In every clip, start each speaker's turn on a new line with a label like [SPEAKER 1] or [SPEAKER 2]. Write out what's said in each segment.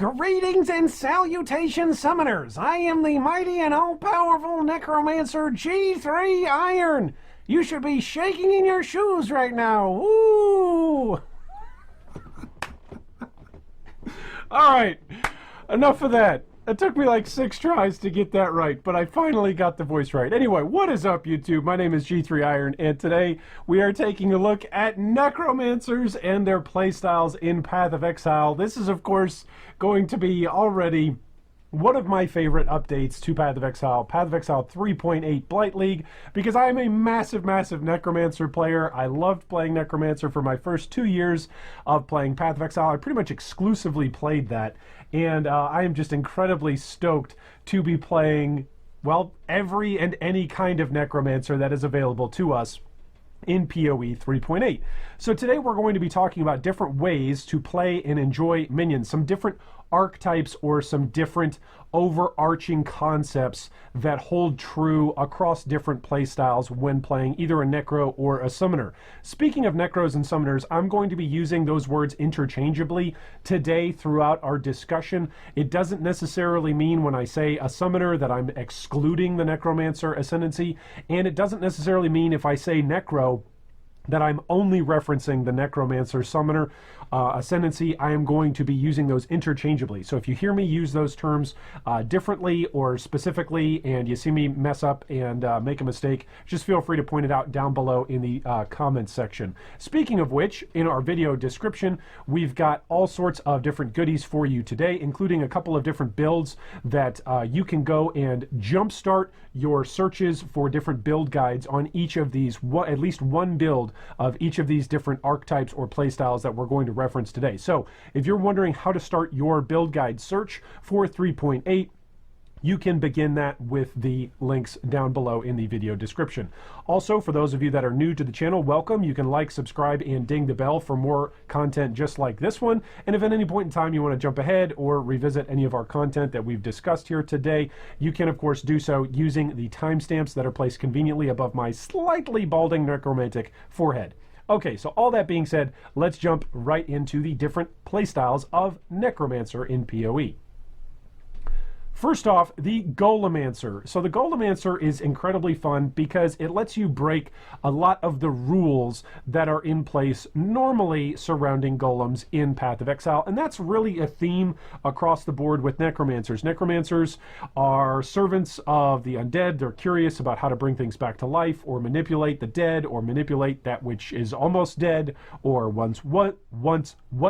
[SPEAKER 1] Greetings and salutations, summoners! I am the mighty and all-powerful Necromancer G3 Iron! You should be shaking in your shoes right now! Woo! Alright, enough of that. It took me like 6 tries to get that right, but I finally got the voice right. Anyway, what is up, YouTube? My name is G3 Iron, and today we are taking a look at Necromancers and their playstyles in Path of Exile. This is, of course, going to be already one of my favorite updates to Path of Exile 3.8 Blight League, because I am a massive Necromancer player. I loved playing Necromancer for my first 2 years of playing Path of Exile. I pretty much exclusively played that, and I am just incredibly stoked to be playing, well, every and any kind of Necromancer that is available to us in POE 3.8. So today we're going to be talking about different ways to play and enjoy minions, some different archetypes or some different overarching concepts that hold true across different playstyles when playing either a Necro or a Summoner. Speaking of Necros and Summoners, I'm going to be using those words interchangeably today throughout our discussion. It doesn't necessarily mean when I say a Summoner that I'm excluding the Necromancer ascendancy, and it doesn't necessarily mean if I say Necro that I'm only referencing the Necromancer Summoner ascendancy. I am going to be using those interchangeably. So if you hear me use those terms differently or specifically, and you see me mess up and make a mistake, just feel free to point it out down below in the comments section. Speaking of which, in our video description, we've got all sorts of different goodies for you today, including a couple of different builds that you can go and jumpstart your searches for different build guides on each of these, at least one build of each of these different archetypes or playstyles that we're going to reference today. So if you're wondering how to start your build guide search for 3.8, you can begin that with the links down below in the video description. Also, for those of you that are new to the channel, welcome. You can like, subscribe, and ding the bell for more content just like this one. And if at any point in time you want to jump ahead or revisit any of our content that we've discussed here today, you can of course do so using the timestamps that are placed conveniently above my slightly balding necromantic forehead. Okay, so all that being said, let's jump right into the different playstyles of Necromancer in PoE. First off, the Golemancer. So the Golemancer is incredibly fun because it lets you break a lot of the rules that are in place normally surrounding golems in Path of Exile, and that's really a theme across the board with Necromancers. Necromancers are servants of the undead. They're curious about how to bring things back to life or manipulate the dead or manipulate that which is almost dead or what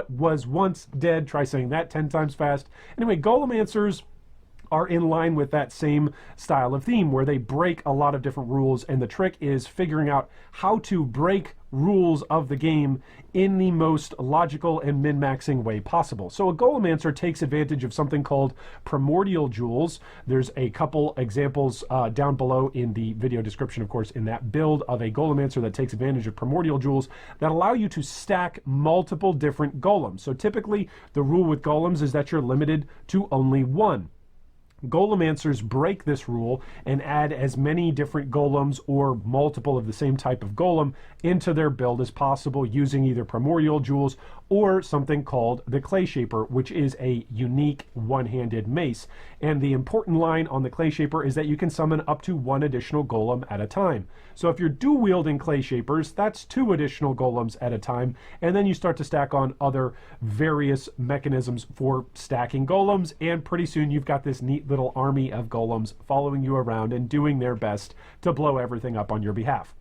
[SPEAKER 1] was once dead. Try saying that 10 times fast. Anyway, Golemancers are in line with that same style of theme where they break a lot of different rules, and the trick is figuring out how to break rules of the game in the most logical and min-maxing way possible. So a Golemancer takes advantage of something called primordial jewels. There's a couple examples down below in the video description, of course, in that build of a Golemancer that takes advantage of primordial jewels that allow you to stack multiple different golems. So typically the rule with golems is that you're limited to only one. Golemancers break this rule and add as many different golems or multiple of the same type of golem into their build as possible using either primordial jewels or something called the Clay Shaper, which is a unique one-handed mace. And the important line on the Clay Shaper is that you can summon up to 1 additional golem at a time. So if you're dual-wielding Clay Shapers, that's 2 additional golems at a time, and then you start to stack on other various mechanisms for stacking golems, and pretty soon you've got this neat little army of golems following you around and doing their best to blow everything up on your behalf.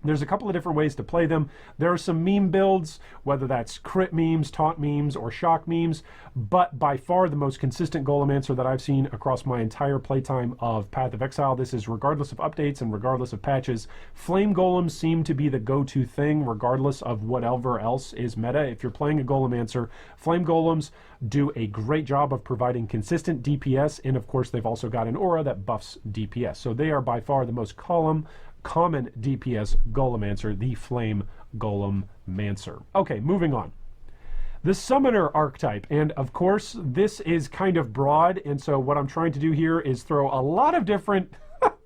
[SPEAKER 1] There's a couple of different ways to play them. There are some meme builds, whether that's crit memes, taunt memes, or shock memes, but by far the most consistent Golemancer that I've seen across my entire playtime of Path of Exile, this is regardless of updates and regardless of patches, Flame Golems seem to be the go-to thing regardless of whatever else is meta. If you're playing a Golemancer, Flame Golems do a great job of providing consistent DPS, and of course they've also got an aura that buffs DPS. So they are by far the most common DPS Golemancer, the Flame Golemancer. Okay, moving on. The Summoner archetype, and of course this is kind of broad, and so what I'm trying to do here is throw a lot of different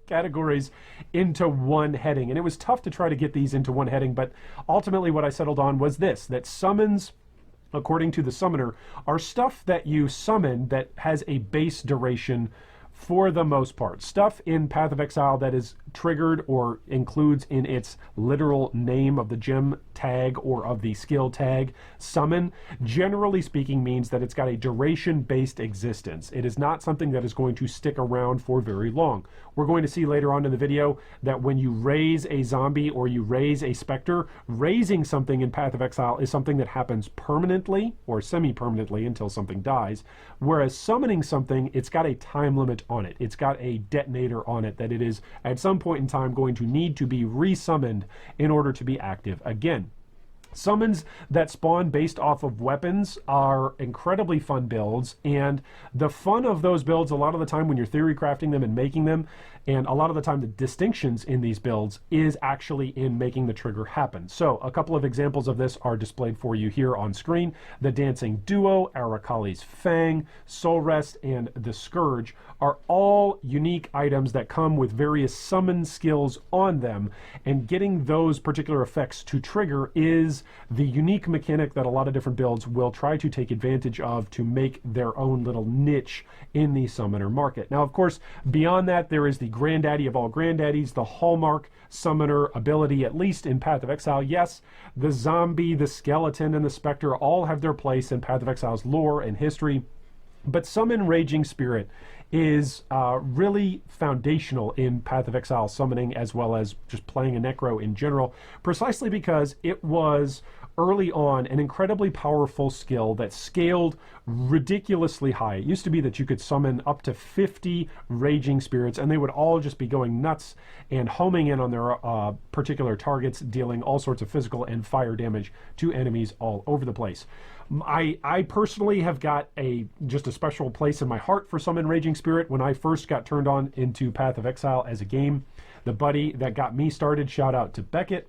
[SPEAKER 1] categories into one heading, and it was tough to try to get these into one heading, but ultimately what I settled on was this, that summons according to the summoner, are stuff that you summon that has a base duration for the most part. Stuff in Path of Exile that is triggered or includes in its literal name of the gem tag or of the skill tag summon, generally speaking, means that it's got a duration-based existence. It is not something that is going to stick around for very long. We're going to see later on in the video that when you raise a zombie or you raise a specter, raising something in Path of Exile is something that happens permanently or semi-permanently until something dies, whereas summoning something, it's got a time limit on it. It's got a detonator on it that it is at some point in time going to need to be resummoned in order to be active again. Summons that spawn based off of weapons are incredibly fun builds, and the fun of those builds a lot of the time when you're theory crafting them and making them, and a lot of the time the distinctions in these builds is actually in making the trigger happen. So a couple of examples of this are displayed for you here on screen. The Dancing Duo, Arakali's Fang, Soul Rest, and the Scourge are all unique items that come with various summon skills on them, and getting those particular effects to trigger is the unique mechanic that a lot of different builds will try to take advantage of to make their own little niche in the summoner market. Now, of course, beyond that, there is the granddaddy of all granddaddies, the hallmark summoner ability, at least in Path of Exile. Yes, the zombie, the skeleton, and the specter all have their place in Path of Exile's lore and history, but Summon Raging Spirit is really foundational in Path of Exile summoning, as well as just playing a Necro in general, precisely because it was early on an incredibly powerful skill that scaled ridiculously high. It used to be that you could summon up to 50 Raging Spirits, and they would all just be going nuts and homing in on their particular targets, dealing all sorts of physical and fire damage to enemies all over the place. I personally have got just a special place in my heart for Summon Raging Spirit. When I first got turned on into Path of Exile as a game, the buddy that got me started, shout out to Beckett,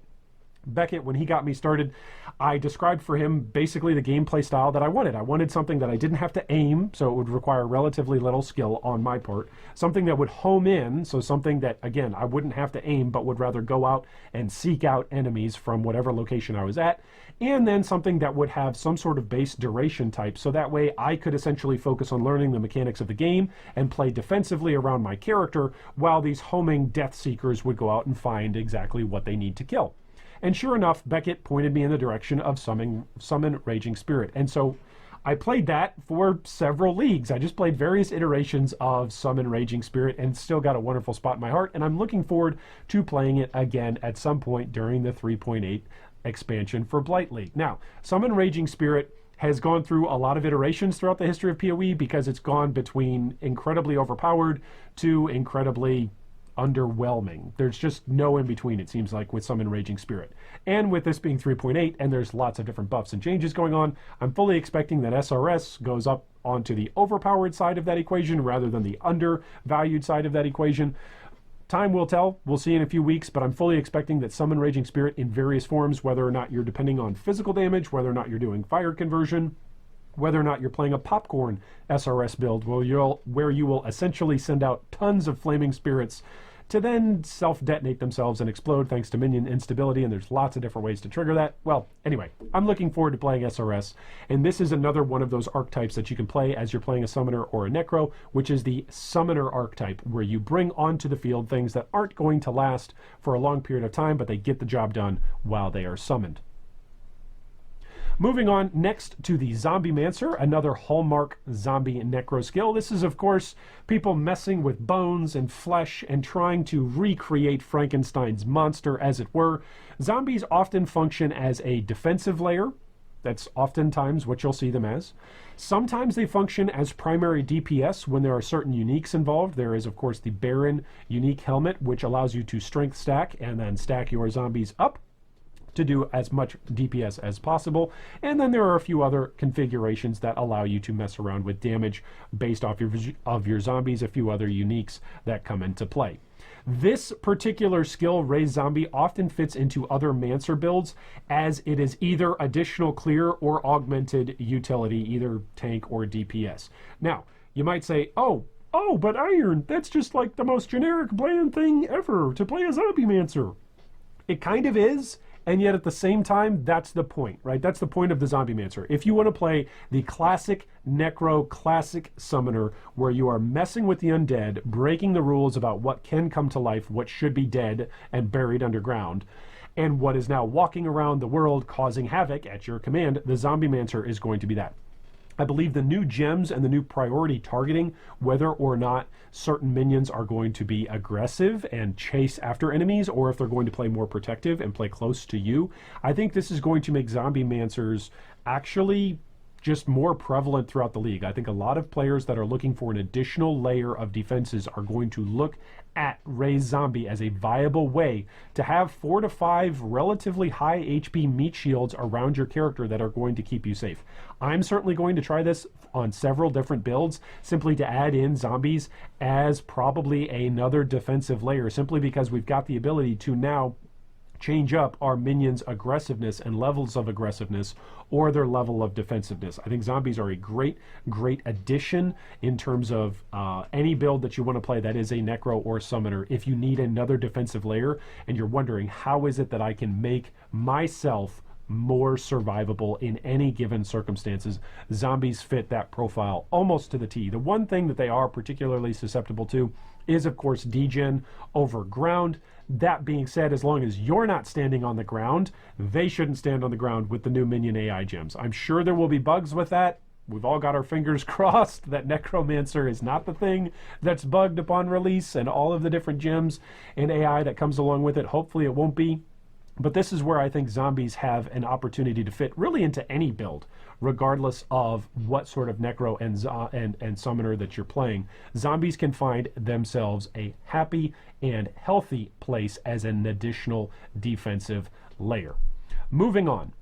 [SPEAKER 1] when he got me started, I described for him basically the gameplay style that I wanted. I wanted something that I didn't have to aim, so it would require relatively little skill on my part. Something that would home in, so something that, again, I wouldn't have to aim, but would rather go out and seek out enemies from whatever location I was at. And then something that would have some sort of base duration type, so that way I could essentially focus on learning the mechanics of the game and play defensively around my character, while these homing Death Seekers would go out and find exactly what they need to kill. And sure enough, Beckett pointed me in the direction of Summon Raging Spirit. And so I played that for several leagues. I just played various iterations of Summon Raging Spirit and still got a wonderful spot in my heart. And I'm looking forward to playing it again at some point during the 3.8 expansion for Blight League. Now, Summon Raging Spirit has gone through a lot of iterations throughout the history of PoE, because it's gone between incredibly overpowered to incredibly underwhelming. There's just no in between, it seems like, with Summon Raging Spirit. And with this being 3.8 and there's lots of different buffs and changes going on, I'm fully expecting that SRS goes up onto the overpowered side of that equation rather than the undervalued side of that equation. Time will tell. We'll see in a few weeks, but I'm fully expecting that Summon Raging Spirit in various forms, whether or not you're depending on physical damage, whether or not you're doing fire conversion, whether or not you're playing a popcorn SRS build where you will essentially send out tons of flaming spirits to then self-detonate themselves and explode thanks to minion instability, and there's lots of different ways to trigger that. Well, anyway, I'm looking forward to playing SRS, and this is another one of those archetypes that you can play as you're playing a summoner or a necro, which is the summoner archetype, where you bring onto the field things that aren't going to last for a long period of time, but they get the job done while they are summoned. Moving on next to the Zombiemancer, another hallmark zombie necro skill. This is, of course, people messing with bones and flesh and trying to recreate Frankenstein's monster, as it were. Zombies often function as a defensive layer. That's oftentimes what you'll see them as. Sometimes they function as primary DPS when there are certain uniques involved. There is, of course, the Baron unique helmet, which allows you to strength stack and then stack your zombies up to do as much DPS as possible. And then there are a few other configurations that allow you to mess around with damage based off your zombies, a few other uniques that come into play. This particular skill, Raise Zombie, often fits into other Mancer builds, as it is either additional clear or augmented utility, either tank or DPS. Now, you might say, oh, but Iron, that's just like the most generic bland thing ever to play a Zombiemancer. It kind of is, And yet at the same time, that's the point, right? That's the point of the Zombiemancer. If you want to play the classic Necro, classic summoner, where you are messing with the undead, breaking the rules about what can come to life, what should be dead and buried underground, and what is now walking around the world causing havoc at your command, the Zombiemancer is going to be that. I believe the new gems and the new priority targeting, whether or not certain minions are going to be aggressive and chase after enemies, or if they're going to play more protective and play close to you, I think this is going to make Zombie-mancers actually just more prevalent throughout the league. I think a lot of players that are looking for an additional layer of defenses are going to look at Raise Zombie as a viable way to have 4 to 5 relatively high HP meat shields around your character that are going to keep you safe. I'm certainly going to try this on several different builds, simply to add in zombies as probably another defensive layer, simply because we've got the ability to now change up our minions' aggressiveness and levels of aggressiveness or their level of defensiveness. I think zombies are a great addition in terms of any build that you want to play that is a Necro or Summoner. If you need another defensive layer and you're wondering how is it that I can make myself more survivable in any given circumstances, zombies fit that profile almost to the T. The one thing that they are particularly susceptible to is, of course, degen over ground. That being said, as long as you're not standing on the ground, they shouldn't stand on the ground with the new minion AI gems. I'm sure there will be bugs with that. We've all got our fingers crossed that Necromancer is not the thing that's bugged upon release, and all of the different gems and AI that comes along with it. Hopefully it won't be. But this is where I think zombies have an opportunity to fit really into any build, regardless of what sort of Necro and Summoner that you're playing. Zombies can find themselves a happy and healthy place as an additional defensive layer. Moving on.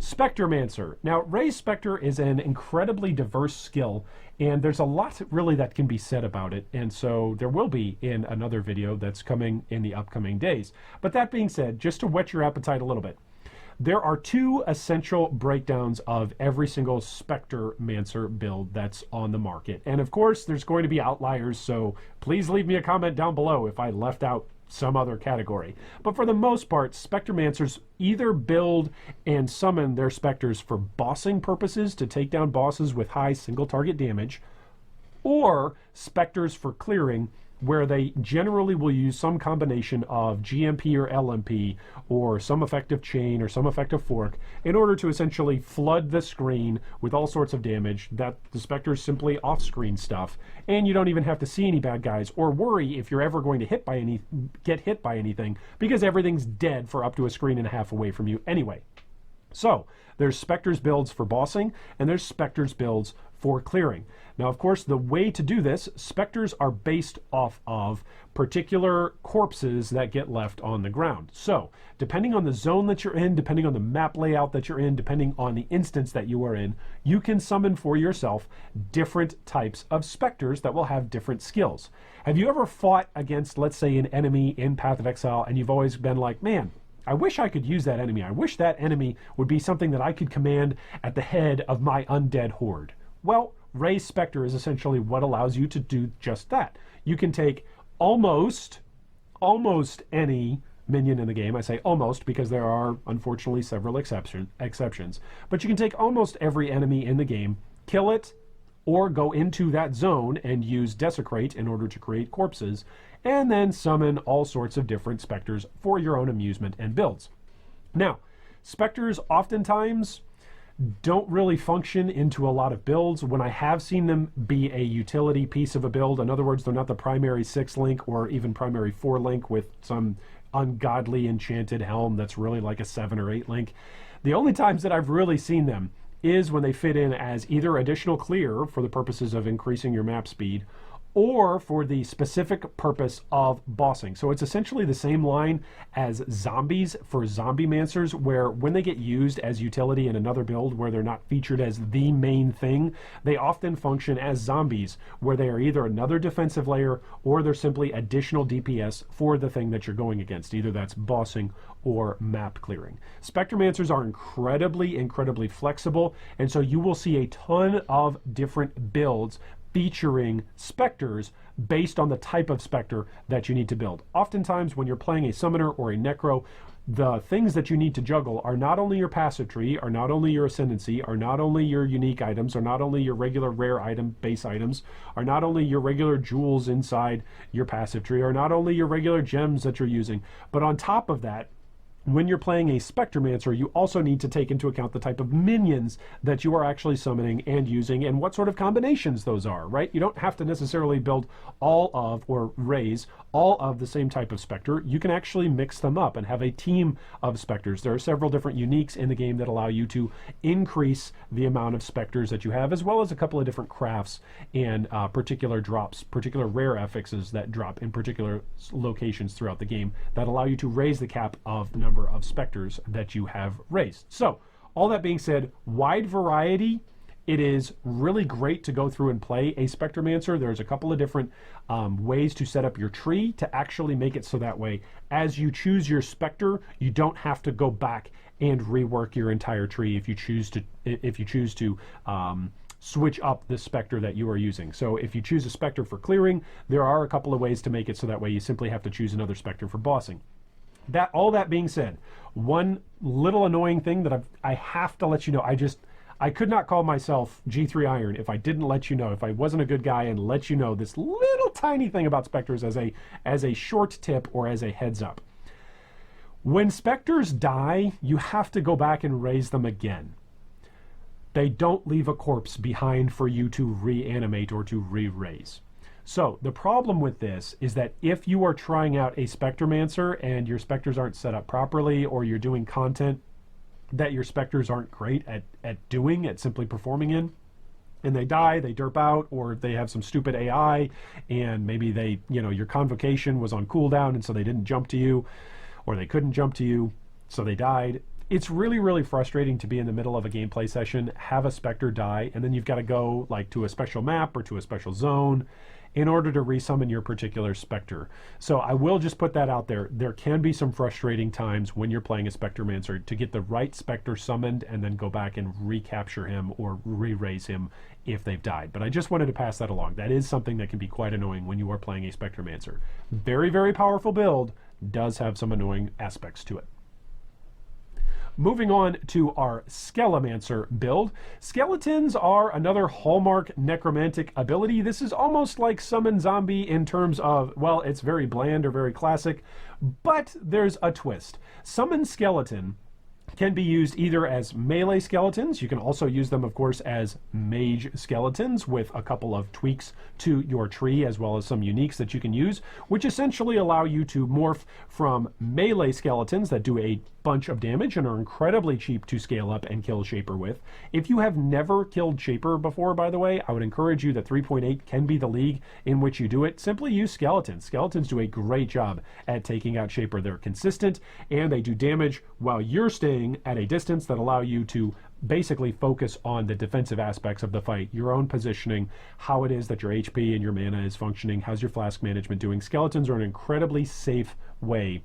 [SPEAKER 1] Spectremancer. Now, Raise Spectre is an incredibly diverse skill, and there's a lot really that can be said about it, and so there will be in another video that's coming in the upcoming days. But that being said, just to whet your appetite a little bit, there are 2 essential breakdowns of every single Spectremancer build that's on the market. And of course, there's going to be outliers, so please leave me a comment down below if I left out some other category. But for the most part, Spectremancers either build and summon their specters for bossing purposes to take down bosses with high single target damage, or specters for clearing, where they generally will use some combination of GMP or LMP or some effective chain or some effective fork in order to essentially flood the screen with all sorts of damage that the specter is simply off-screen stuff, and you don't even have to see any bad guys or worry if you're ever going to get hit by anything, because everything's dead for up to a screen and a half away from you anyway. So there's Spectre's builds for bossing, and there's Spectre's builds for clearing. Now, of course, the way to do this, Specters are based off of particular corpses that get left on the ground. So, depending on the zone that you're in, depending on the map layout that you're in, depending on the instance that you are in, you can summon for yourself different types of Specters that will have different skills. Have you ever fought against, let's say, an enemy in Path of Exile, and you've always been like, man, I wish I could use that enemy. I wish that enemy would be something that I could command at the head of my undead horde. Well, Raise Spectre is essentially what allows you to do just that. You can take almost any minion in the game. I say almost because there are, unfortunately, several exceptions. But you can take almost every enemy in the game, kill it, or go into that zone and use Desecrate in order to create corpses, and then summon all sorts of different specters for your own amusement and builds. Now, specters oftentimes don't really function into a lot of builds. When I have seen them be a utility piece of a build, in other words, they're not the primary 6-link or even primary 4-link with some ungodly enchanted helm that's really like a 7 or 8-link. The only times that I've really seen them is when they fit in as either additional clear for the purposes of increasing your map speed, or for the specific purpose of bossing. So it's essentially the same line as zombies for Zombiemancers, where when they get used as utility in another build where they're not featured as the main thing, they often function as zombies, where they are either another defensive layer or they're simply additional DPS for the thing that you're going against. Either that's bossing or map clearing. Spectremancers are incredibly flexible, and so you will see a ton of different builds featuring specters based on the type of specter that you need to build. Oftentimes when you're playing a summoner or a necro, the things that you need to juggle are not only your passive tree, are not only your ascendancy, are not only your unique items, are not only your regular rare item base items, are not only your regular jewels inside your passive tree, are not only your regular gems that you're using, but on top of that, when you're playing a Spectremancer, you also need to take into account the type of minions that you are actually summoning and using and what sort of combinations those are, right? You don't have to necessarily build all of or raise all of the same type of Spectre. You can actually mix them up and have a team of Spectres. There are several different uniques in the game that allow you to increase the amount of Spectres that you have, as well as a couple of different crafts and particular drops, particular rare affixes that drop in particular locations throughout the game that allow you to raise the cap of the number of Spectres that you have raised. So, all that being said, wide variety. It is really great to go through and play a Spectremancer. There's a couple of different ways to set up your tree to actually make it so that way, as you choose your Spectre, you don't have to go back and rework your entire tree if you choose to switch up the Spectre that you are using. So if you choose a Spectre for clearing, there are a couple of ways to make it so that way you simply have to choose another Spectre for bossing. All that being said, one little annoying thing that I have to let you know, I could not call myself G3 Iron if I didn't let you know, if I wasn't a good guy and let you know this little tiny thing about Spectres as a short tip or as a heads up. When Spectres die, you have to go back and raise them again. They don't leave a corpse behind for you to reanimate or to re-raise. So the problem with this is that if you are trying out a Spectremancer and your Spectres aren't set up properly, or you're doing content that your Spectres aren't great at doing, at simply performing in, and they die, they derp out, or they have some stupid AI, and maybe your convocation was on cooldown and so they didn't jump to you, or they couldn't jump to you, so they died. It's really, really frustrating to be in the middle of a gameplay session, have a Spectre die, and then you've got to go like to a special map or to a special zone in order to resummon your particular Spectre. So I will just put that out there. There can be some frustrating times when you're playing a Spectremancer to get the right Spectre summoned and then go back and recapture him or re-raise him if they've died. But I just wanted to pass that along. That is something that can be quite annoying when you are playing a Spectremancer. Very, very powerful build, does have some annoying aspects to it. Moving on to our Skelemancer build. Skeletons are another hallmark necromantic ability. This is almost like Summon Zombie in terms of, well, it's very bland or very classic, but there's a twist. Summon Skeleton can be used either as melee skeletons. You can also use them, of course, as mage skeletons with a couple of tweaks to your tree, as well as some uniques that you can use, which essentially allow you to morph from melee skeletons that do a bunch of damage and are incredibly cheap to scale up and kill Shaper with. If you have never killed Shaper before, by the way, I would encourage you that 3.8 can be the league in which you do it. Simply use skeletons. Skeletons do a great job at taking out Shaper. They're consistent and they do damage while you're staying at a distance that allow you to basically focus on the defensive aspects of the fight, your own positioning, how it is that your HP and your mana is functioning, how's your flask management doing. Skeletons are an incredibly safe way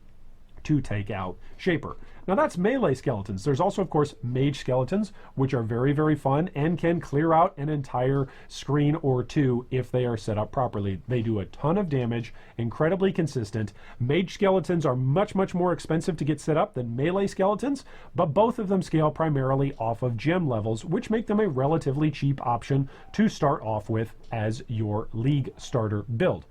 [SPEAKER 1] to take out Shaper. Now that's melee skeletons. There's also, of course, mage skeletons, which are very, very fun and can clear out an entire screen or two if they are set up properly. They do a ton of damage, incredibly consistent. Mage skeletons are much, much more expensive to get set up than melee skeletons, but both of them scale primarily off of gem levels, which make them a relatively cheap option to start off with as your league starter build.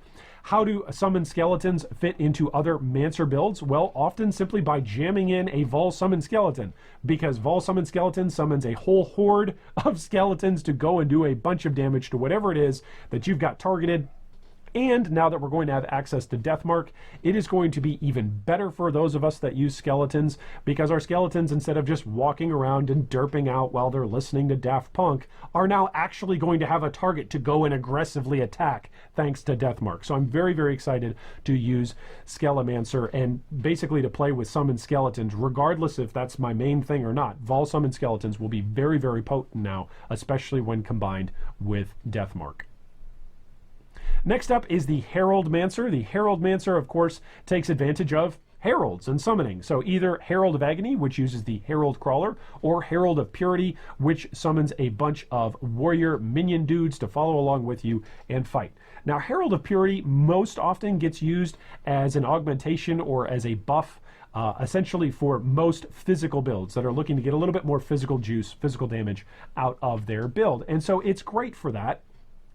[SPEAKER 1] How do summon skeletons fit into other Mancer builds? Well, often simply by jamming in a Vol Summon Skeleton, because Vol Summon Skeleton summons a whole horde of skeletons to go and do a bunch of damage to whatever it is that you've got targeted. And now that we're going to have access to Deathmark, it is going to be even better for those of us that use skeletons, because our skeletons, instead of just walking around and derping out while they're listening to Daft Punk, are now actually going to have a target to go and aggressively attack thanks to Deathmark. So I'm very, very excited to use Skelemancer and basically to play with summon skeletons, regardless if that's my main thing or not. Vol Summon Skeletons will be very, very potent now, especially when combined with Deathmark. Next up is the Heraldmancer. The Heraldmancer, of course, takes advantage of heralds and summoning. So either Herald of Agony, which uses the Herald Crawler, or Herald of Purity, which summons a bunch of warrior minion dudes to follow along with you and fight. Now, Herald of Purity most often gets used as an augmentation or as a buff essentially for most physical builds that are looking to get a little bit more physical juice, physical damage out of their build. And so it's great for that.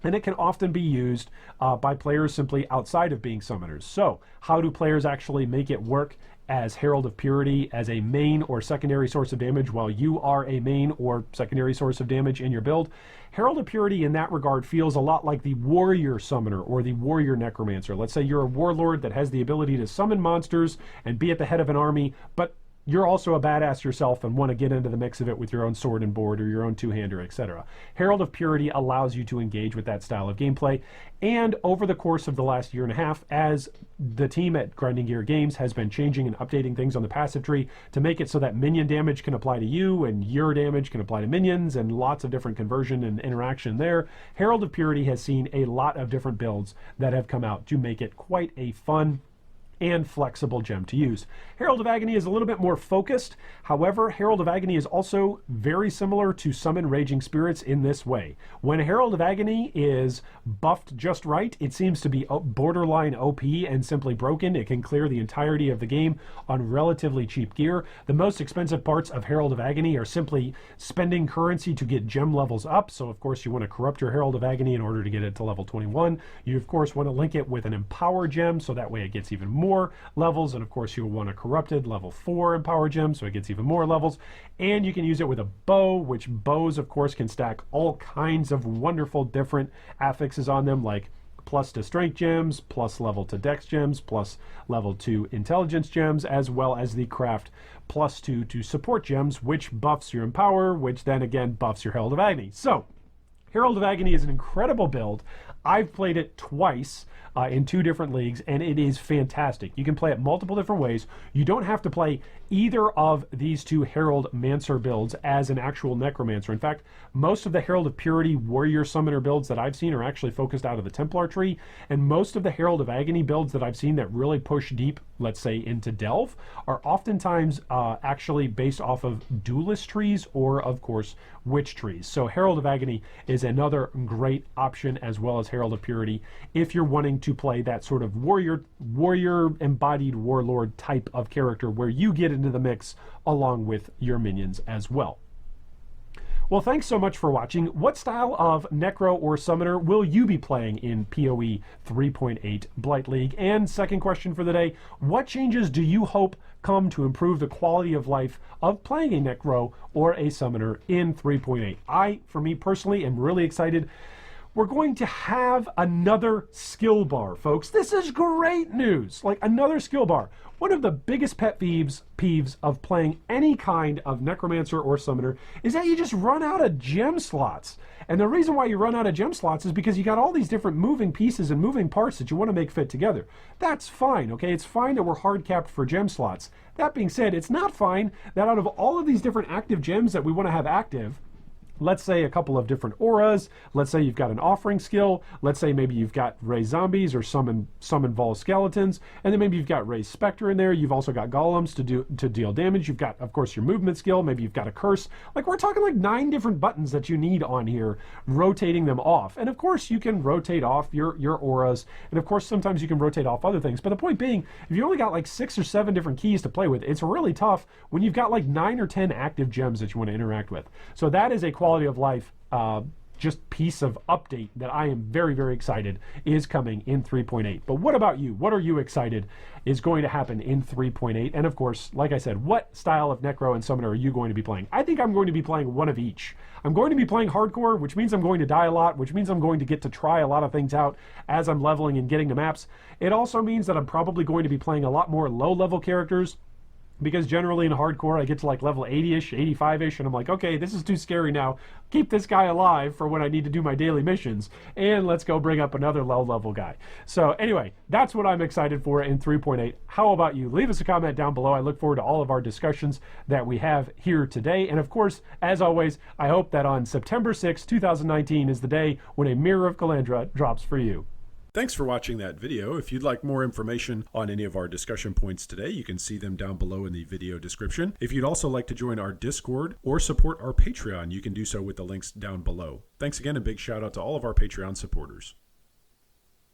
[SPEAKER 1] And it can often be used by players simply outside of being summoners. So how do players actually make it work as Herald of Purity as a main or secondary source of damage while you are a main or secondary source of damage in your build? Herald of Purity in that regard feels a lot like the warrior summoner or the warrior necromancer. Let's say you're a warlord that has the ability to summon monsters and be at the head of an army, but you're also a badass yourself and want to get into the mix of it with your own sword and board or your own two-hander, etc. Herald of Purity allows you to engage with that style of gameplay. And over the course of the last year and a half, as the team at Grinding Gear Games has been changing and updating things on the passive tree to make it so that minion damage can apply to you and your damage can apply to minions and lots of different conversion and interaction there, Herald of Purity has seen a lot of different builds that have come out to make it quite a fun and flexible gem to use. Herald of Agony is a little bit more focused. However, Herald of Agony is also very similar to Summon Raging Spirits in this way. When Herald of Agony is buffed just right, it seems to be borderline OP and simply broken. It can clear the entirety of the game on relatively cheap gear. The most expensive parts of Herald of Agony are simply spending currency to get gem levels up. So of course you want to corrupt your Herald of Agony in order to get it to level 21. You of course want to link it with an Empower gem so that way it gets even more levels, and of course you'll want a corrupted level 4 Empower gem so it gets even more levels. And you can use it with a bow, which bows of course can stack all kinds of wonderful different affixes on them, like plus to strength gems, plus level to dex gems, plus level 2 intelligence gems, as well as the craft plus 2 to support gems, which buffs your Empower, which then again buffs your Herald of Agony. So Herald of Agony is an incredible build. I've played it twice in 2 different leagues, and it is fantastic. You can play it multiple different ways. You don't have to play either of these 2 Heraldmancer builds as an actual Necromancer. In fact, most of the Herald of Purity Warrior Summoner builds that I've seen are actually focused out of the Templar tree, and most of the Herald of Agony builds that I've seen that really push deep, let's say, into Delve, are oftentimes actually based off of Duelist trees or, of course, Witch trees. So Herald of Agony is another great option, as well as Herald of Purity, if you're wanting to play that sort of warrior embodied warlord type of character where you get into the mix along with your minions as well. Well, thanks so much for watching. What style of Necro or Summoner will you be playing in POE 3.8 Blight League? And second question for the day, what changes do you hope come to improve the quality of life of playing a Necro or a Summoner in 3.8? I, for me personally, am really excited. We're going to have another skill bar, folks. This is great news. Like, another skill bar. One of the biggest pet peeves of playing any kind of Necromancer or Summoner is that you just run out of gem slots. And the reason why you run out of gem slots is because you got all these different moving pieces and moving parts that you want to make fit together. That's fine, okay? It's fine that we're hard capped for gem slots. That being said, it's not fine that out of all of these different active gems that we want to have active, let's say a couple of different auras, let's say you've got an offering skill, let's say maybe you've got raise zombies or summon vol skeletons, and then maybe you've got raise specter in there, you've also got golems to deal damage, you've got of course your movement skill, maybe you've got a curse. Like, we're talking like 9 different buttons that you need on here, rotating them off. And of course you can rotate off your auras, and of course sometimes you can rotate off other things, but the point being, if you only got like 6 or 7 different keys to play with, it's really tough when you've got like 9 or 10 active gems that you want to interact with. So that is a quality of life just piece of update that I am very, very excited is coming in 3.8. But what about you? What are you excited is going to happen in 3.8? And of course, like I said, what style of Necro and Summoner are you going to be playing? I think I'm going to be playing one of each. I'm going to be playing hardcore, which means I'm going to die a lot, which means I'm going to get to try a lot of things out as I'm leveling and getting the maps. It also means that I'm probably going to be playing a lot more low-level characters, because generally in hardcore I get to like level 80-ish, 85-ish, and I'm like, okay, this is too scary now. Keep this guy alive for when I need to do my daily missions, and let's go bring up another low-level guy. So anyway, that's what I'm excited for in 3.8. How about you? Leave us a comment down below. I look forward to all of our discussions that we have here today. And of course, as always, I hope that on September 6, 2019 is the day when a Mirror of Calandra drops for you.
[SPEAKER 2] Thanks for watching that video. If you'd like more information on any of our discussion points today, you can see them down below in the video description. If you'd also like to join our Discord or support our Patreon, you can do so with the links down below. Thanks again, and big shout out to all of our Patreon supporters.